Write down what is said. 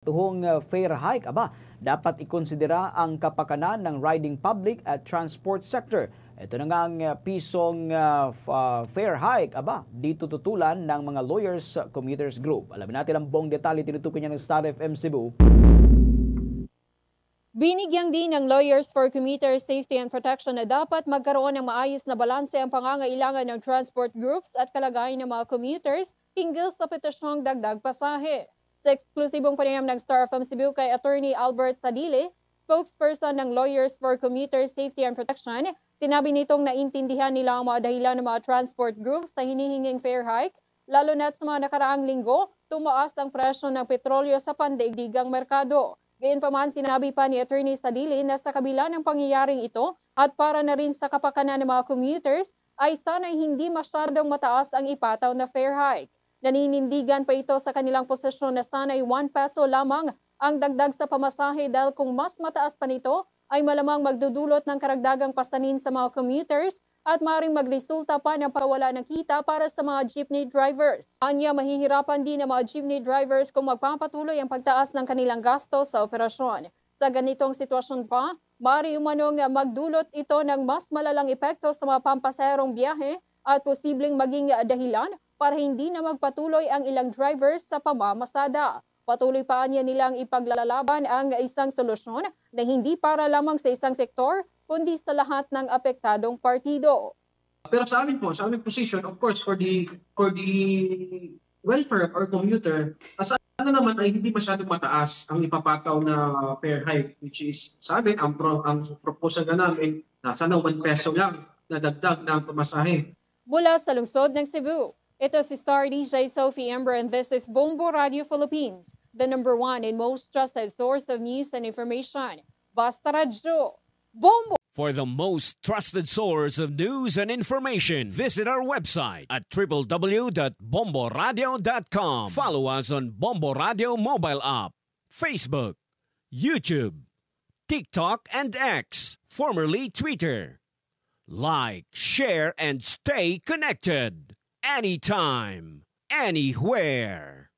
Tuhong fare hike, dapat ikonsidera ang kapakanan ng riding public at transport sector. Ito na nga ang pisong fare hike, dito tutulan ng mga lawyers commuters group. Alamin natin ang buong detalye, tinutukoy niya ng Star FM Cebu. Binigyang din ng Lawyers for Commuter Safety and Protection na dapat magkaroon ng maayos na balanse ang pangangailangan ng transport groups at kalagayan ng mga commuters hinggil sa petisyong dagdag pasahe. Sa eksklusibong panayam ng Star FM Cebu kay Attorney Albert Sadile, spokesperson ng Lawyers for Commuter Safety and Protection, sinabi nitong naintindihan nila ang mga dahilan ng mga transport groups sa hinihinging fare hike, lalo na't sa mga nakaraang linggo, tumaas ang presyo ng petrolyo sa pandaigdigang merkado. Gayunpaman, sinabi pa ni Attorney Sadile na sa kabila ng pangyayaring ito at para na rin sa kapakanan ng mga commuters, ay sana'y hindi masyadong mataas ang ipataw na fare hike. Naninindigan pa ito sa kanilang posisyon na sana'y 1 peso lamang ang dagdag sa pamasahe dahil kung mas mataas pa nito ay malamang magdudulot ng karagdagang pasanin sa mga commuters at maaaring magresulta pa ng pagkawala ng kita para sa mga jeepney drivers. Anya, mahihirapan din ang mga jeepney drivers kung magpapatuloy ang pagtaas ng kanilang gastos sa operasyon. Sa ganitong sitwasyon pa, maaari umanong magdulot ito ng mas malalang epekto sa mga pampasaherong biyahe at posibleng maging dahilan para hindi na magpatuloy ang ilang drivers sa pamamasada. Patuloy pa niya nilang ipaglalaban ang isang solusyon na hindi para lamang sa isang sektor, kundi sa lahat ng apektadong partido. Pero sa amin po, sa aming position, of course, for the welfare of our commuter, sana naman ay hindi masyadong mataas ang ipapataw na fare hike, which is sa amin, ang proposal na namin, na sana 1 peso lang na dagdag ng pamasahe. Mula sa lungsod ng Cebu, ito si Star DJ Sophie Ember and this is Bombo Radio Philippines, the #1 and most trusted source of news and information. Basta Radio, Bombo! For the most trusted source of news and information, visit our website at www.bomboradio.com. Follow us on Bombo Radio mobile app, Facebook, YouTube, TikTok, and X, formerly Twitter. Like, share, and stay connected. Anytime, anywhere.